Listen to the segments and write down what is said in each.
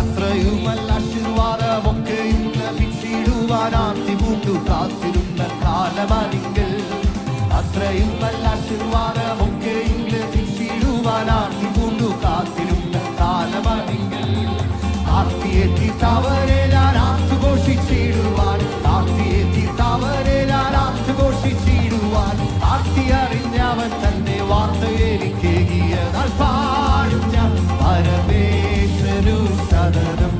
അത്രയുമല്ല ആശീർവാദമൊക്കെയും ലഭിച്ചിടുവാൻ ആർത്തിപൂണ്ടു കാത്തിരുന്ന കാലമതിങ്കൽ. അത്രയുമല്ല ആശീർവാദമൊക്കെയും ലഭിച്ചിടുവാൻ ആർത്തിപൂണ്ടു കാത്തിരുന്ന കാലമതിങ്കൽ. ആർത്തിയെ തീർത്തവരെ ഞാൻ ആർത്തുഘോഷിച്ചിടുവാൻ, ആർത്തിയെ തീർത്തവരെ ഞാൻ ആർത്തുഘോഷിച്ചിടുവാൻ. ആർത്തി അറിഞ്ഞവൻ തന്റെ വാർത്തയെനിക്കേകിയതാൽ പാടും ഞാൻ പരമേശ്വരു സദനം.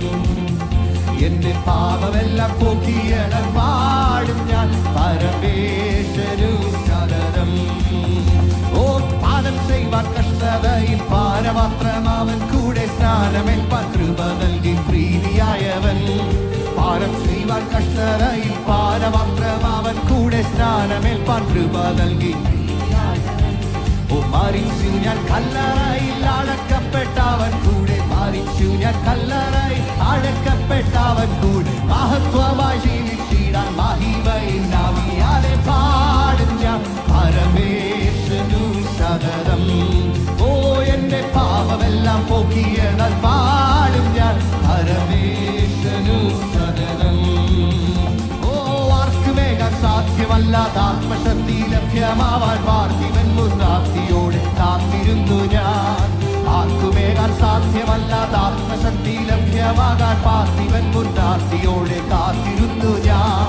എന്റെ പാപമെല്ലാം പോക്കിയതാൽ പാടും ഞാൻ പരമേശ്വരു സദനം. ഓ പാനം ചെയ്വാൻ കഷ്ടതയിൽ പാരമാത്രം അവൻ കൂടെ സ്നാനമേൽപ്പാൻ കൃപ നൽകി പ്രീതിയായവൻ. പാരം ചെയ്യുവാൻ കഷ്ടതയിൽ പാരമാത്രം അവൻ കൂടെ സ്നാനമേൽപ്പാൻ കൃപ നൽകി. ഓ മരിച്ചു ഞാൻ കല്ലറയിൽ അടക്കപ്പെട്ടവൻ കൂടെ, മരിച്ചു ഞാൻ കല്ലറയിൽ അടക്കപ്പെട്ടവൻ കൂടെ. മഹത്വമായി ജീവിച്ചിടാൻ മഹിമയിൽ നാവിയാലെ പാടും ഞാൻ പരമേശ്വരു സദനം. ഓ എന്റെ പാപമെല്ലാം പോക്കിയതാൽ പാടും ഞാൻ പരമേശ്വരു സദനം. ഓ ആർക്കുമേകാൻ സാധ്യമല്ലാത്ത ആത്മശക്തി ലഭ്യമാവാൻ പാർത്ഥിവൻ മുന്നാർത്തിയോടെ കാത്തിരുന്നു ഞാൻ. ആർക്കുമേകാൻ സാധ്യമല്ലാത്ത ആത്മശക്തി ലഭ്യമാകാൻ പാർത്ഥിവൻ മുന്നാർത്തിയോടെ കാത്തിരുന്നു ഞാൻ.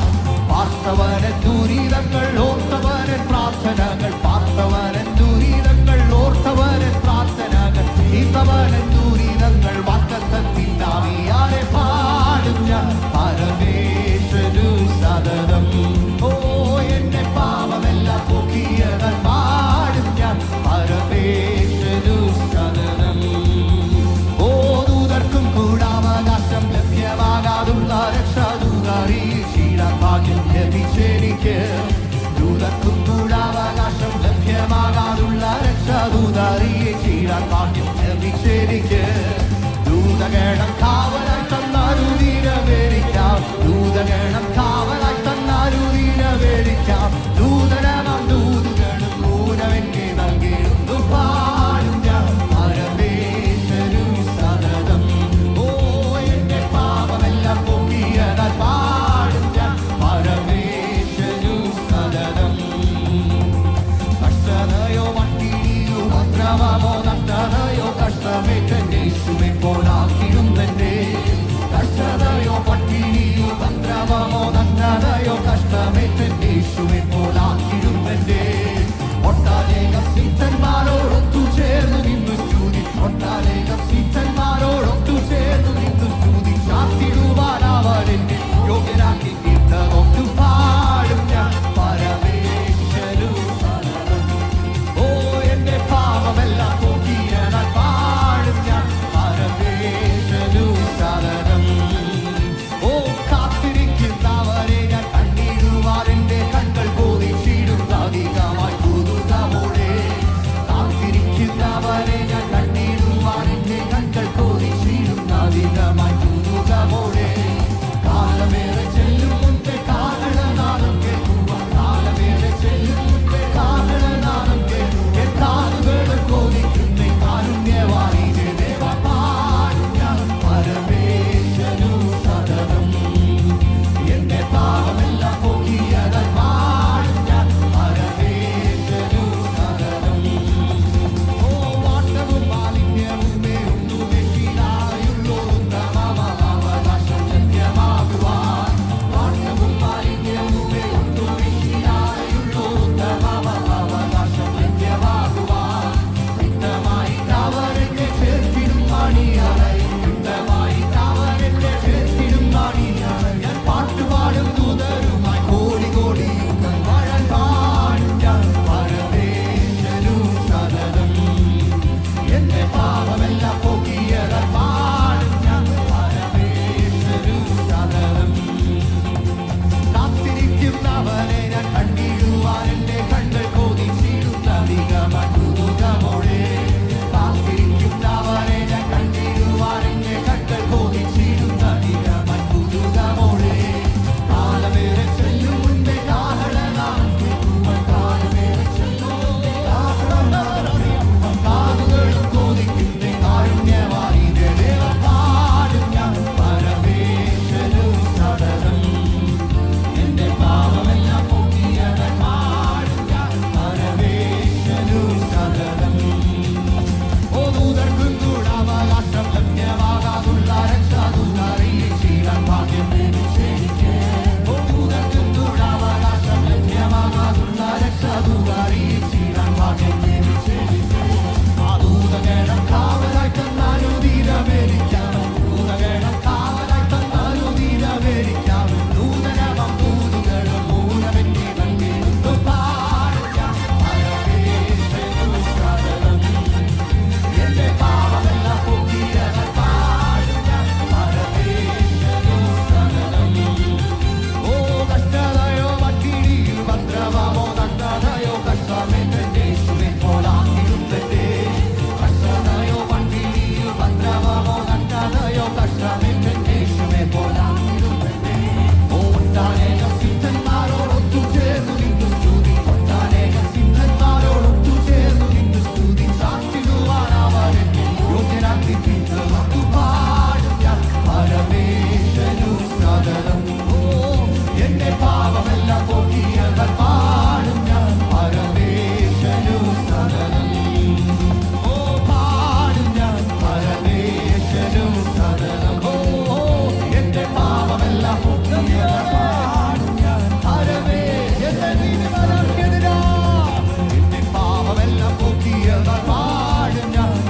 പാർത്തവനൻ ദുരിതങ്ങൾ ഓർത്തവനൻ പ്രാർത്ഥനകൾ, പാർത്തവനൻ ദുരിതങ്ങൾ ഓർത്തവനൻ പ്രാർത്ഥനകൾ, തീർത്തവനൻ ദുരിതങ്ങൾ വാഗ്ദത്തത്തിൻ നാവിയാലെ പാടും ഞാൻ പരമേശ്വരു സദനം. ഓ എന്റെ പാപമെല്ലാം പോക്കിയതാൽ പാടും ഞാൻ പരമേശ്വരു സദനം. ഓ ദൂതർക്കും കൂടാവകാശം ലഭ്യമാകാതുള്ള രക്ഷാദൂതറിയിച്ചിടാൻ ഭാഗ്യം ലഭിച്ചെനിക്ക്. ദൂതർക്കും കൂടാവകാശം ലഭ്യമാകാതുള്ള രക്ഷാദൂതറിയിച്ചിടാൻ ഭാഗ്യം ലഭിച്ചെനിക്ക്.